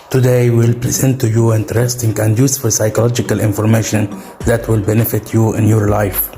Today we'll present to you interesting and useful psychological information that will benefit you in your life.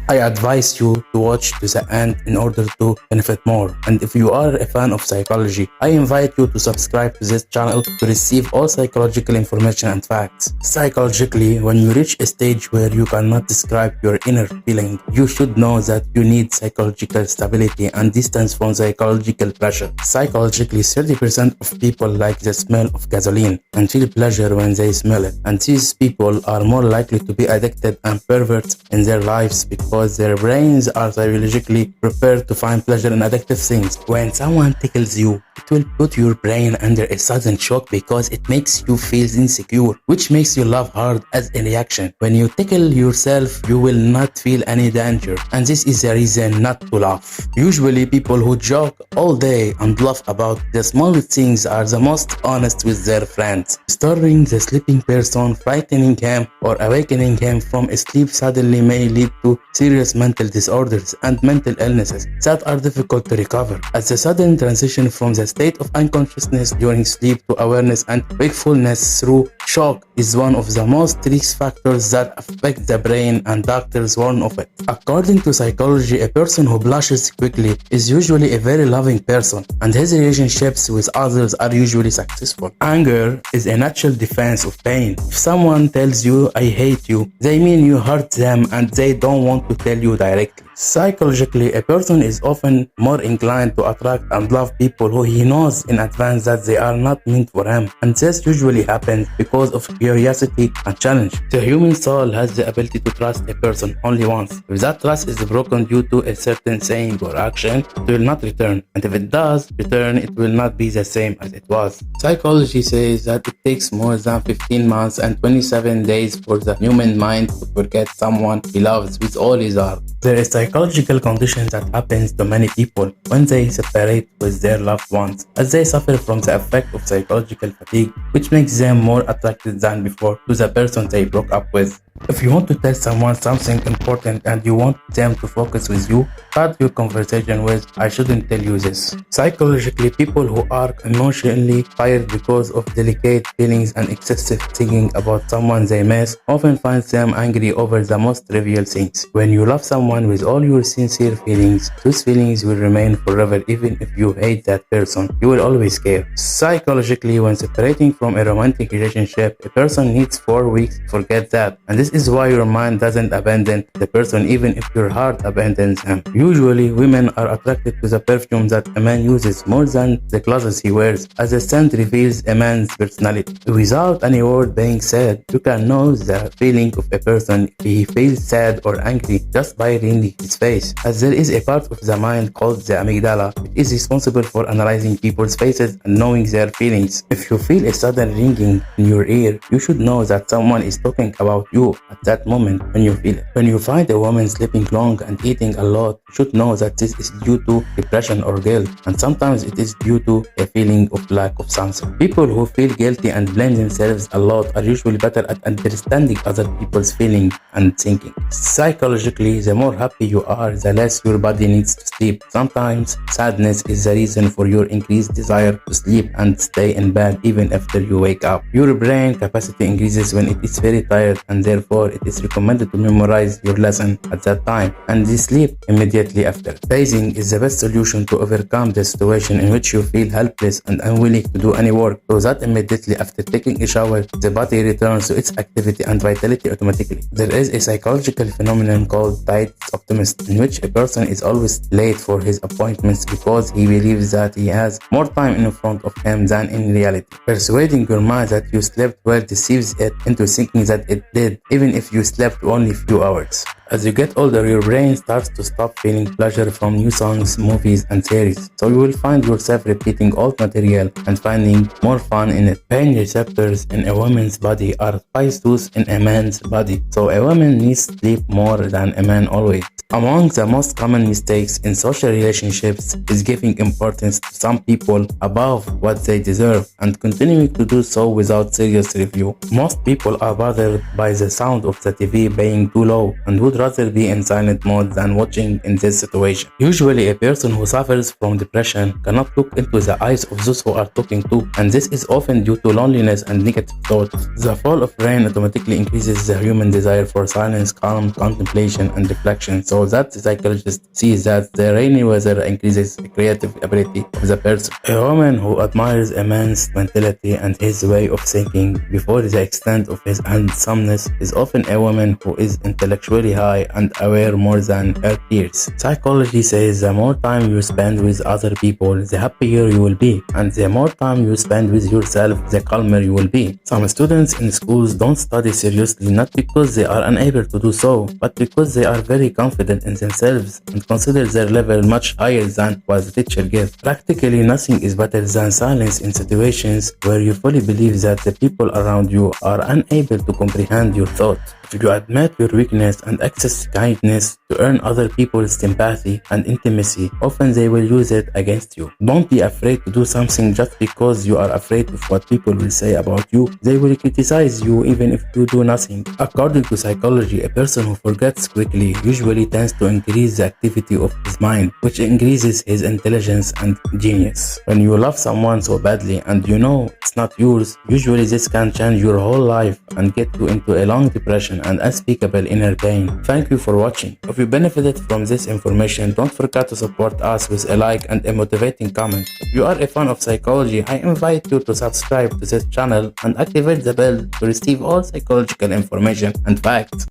I advise you to watch to the end in order to benefit more. And if you are a fan of psychology, I invite you to subscribe to this channel to receive all psychological information and facts. Psychologically, when you reach a stage where you cannot describe your inner feeling, you should know that you need psychological stability and distance from psychological pressure. Psychologically, 30% of people like the smell of gasoline and feel pleasure when they smell it. And these people are more likely to be addicted and perverts in their lives because their brains are psychologically prepared to find pleasure in addictive things. When someone tickles you, it will put your brain under a sudden shock because it makes you feel insecure, which makes you laugh hard as a reaction. When you tickle yourself, you will not feel any danger, and this is the reason not to laugh. Usually, people who joke all day and laugh about the smallest things are the most honest with their friends. Disturbing the sleeping person, frightening him, or awakening him from a sleep suddenly may lead to serious mental disorders and mental illnesses that are difficult to recover. As the sudden transition from the state of unconsciousness during sleep to awareness and wakefulness through shock is one of the most risk factors that affect the brain, and doctors warn of it. According to psychology, a person who blushes quickly is usually a very loving person, and his relationships with others are usually successful. Anger is a natural defense of pain. If someone tells you, "I hate you," they mean you hurt them and they don't want to tell you directly. Psychologically, a person is often more inclined to attract and love people who he knows in advance that they are not meant for him, and this usually happens because of curiosity and challenge. The human soul has the ability to trust a person only once. If that trust is broken due to a certain saying or action, it will not return, and if it does return, it will not be the same as it was. Psychology says that it takes more than 15 months and 27 days for the human mind to forget someone he loves with all his heart. There is psychological condition that happens to many people when they separate with their loved ones, as they suffer from the effect of psychological fatigue, which makes them more attracted than before to the person they broke up with. If you want to tell someone something important and you want them to focus with you, start your conversation with, "I shouldn't tell you this." Psychologically, people who are emotionally tired because of delicate feelings and excessive thinking about someone they miss often find them angry over the most trivial things. When you love someone with all your sincere feelings, those feelings will remain forever. Even if you hate that person, you will always care. Psychologically, when separating from a romantic relationship, a person needs 4 weeks to forget that, and this is why your mind doesn't abandon the person even if your heart abandons him. Usually, women are attracted to the perfume that a man uses more than the clothes he wears, as the scent reveals a man's personality. Without any word being said, you can know the feeling of a person if he feels sad or angry just by reading his face, as there is a part of the mind called the amygdala. It is responsible for analyzing people's faces and knowing their feelings. If you feel a sudden ringing in your ear, you should know that someone is talking about you at that moment when you feel it. When you find a woman sleeping long and eating a lot, you should know that this is due to depression or guilt, and sometimes it is due to a feeling of lack of something. People who feel guilty and blame themselves a lot are usually better at understanding other people's feelings and thinking. Psychologically, the more happy you are, the less your body needs to sleep. Sometimes sadness is the reason for your increased desire to sleep and stay in bed even after you wake up. Your brain capacity increases when it is very tired, and therefore it is recommended to memorize your lesson at that time and sleep immediately after. Bathing is the best solution to overcome the situation in which you feel helpless and unwilling to do any work, so that immediately after taking a shower, the body returns to its activity and vitality automatically. There is a psychological phenomenon called tight optimist, in which a person is always late for his appointments because he believes that he has more time in front of him than in reality. Persuading your mind that you slept well deceives it into thinking that it did, even if you slept only a few hours. As you get older, your brain starts to stop feeling pleasure from new songs, movies, and series, so you will find yourself repeating old material and finding more fun in it. Pain receptors in a woman's body are twice those in a man's body, so a woman needs sleep more than a man always. Among the most common mistakes in social relationships is giving importance to some people above what they deserve and continuing to do so without serious review. Most people are bothered by the sound of the TV being too low and would rather be in silent mode than watching in this situation. Usually, a person who suffers from depression cannot look into the eyes of those who are talking to, and this is often due to loneliness and negative thoughts. The fall of rain automatically increases the human desire for silence, calm, contemplation, and reflection. So that the psychologist sees that the rainy weather increases the creative ability of the person. A woman who admires a man's mentality and his way of thinking before the extent of his handsomeness is often a woman who is intellectually high and aware more than her peers. Psychology says the more time you spend with other people, the happier you will be, and the more time you spend with yourself, the calmer you will be. Some students in schools don't study seriously not because they are unable to do so, but because they are very confident in themselves and consider their level much higher than what the teacher gives. Practically nothing is better than silence in situations where you fully believe that the people around you are unable to comprehend your thoughts. If you admit your weakness and access kindness to earn other people's sympathy and intimacy, often they will use it against you. Don't be afraid to do something just because you are afraid of what people will say about you. They will criticize you even if you do nothing. According to psychology, a person who forgets quickly usually tends to increase the activity of his mind, which increases his intelligence and genius. When you love someone so badly and you know it's not yours, usually this can change your whole life and get you into a long depression and unspeakable inner pain. Thank you for watching. If you benefited from this information, don't forget to support us with a like and a motivating comment. If you are a fan of psychology, I invite you to subscribe to this channel and activate the bell to receive all psychological information and facts.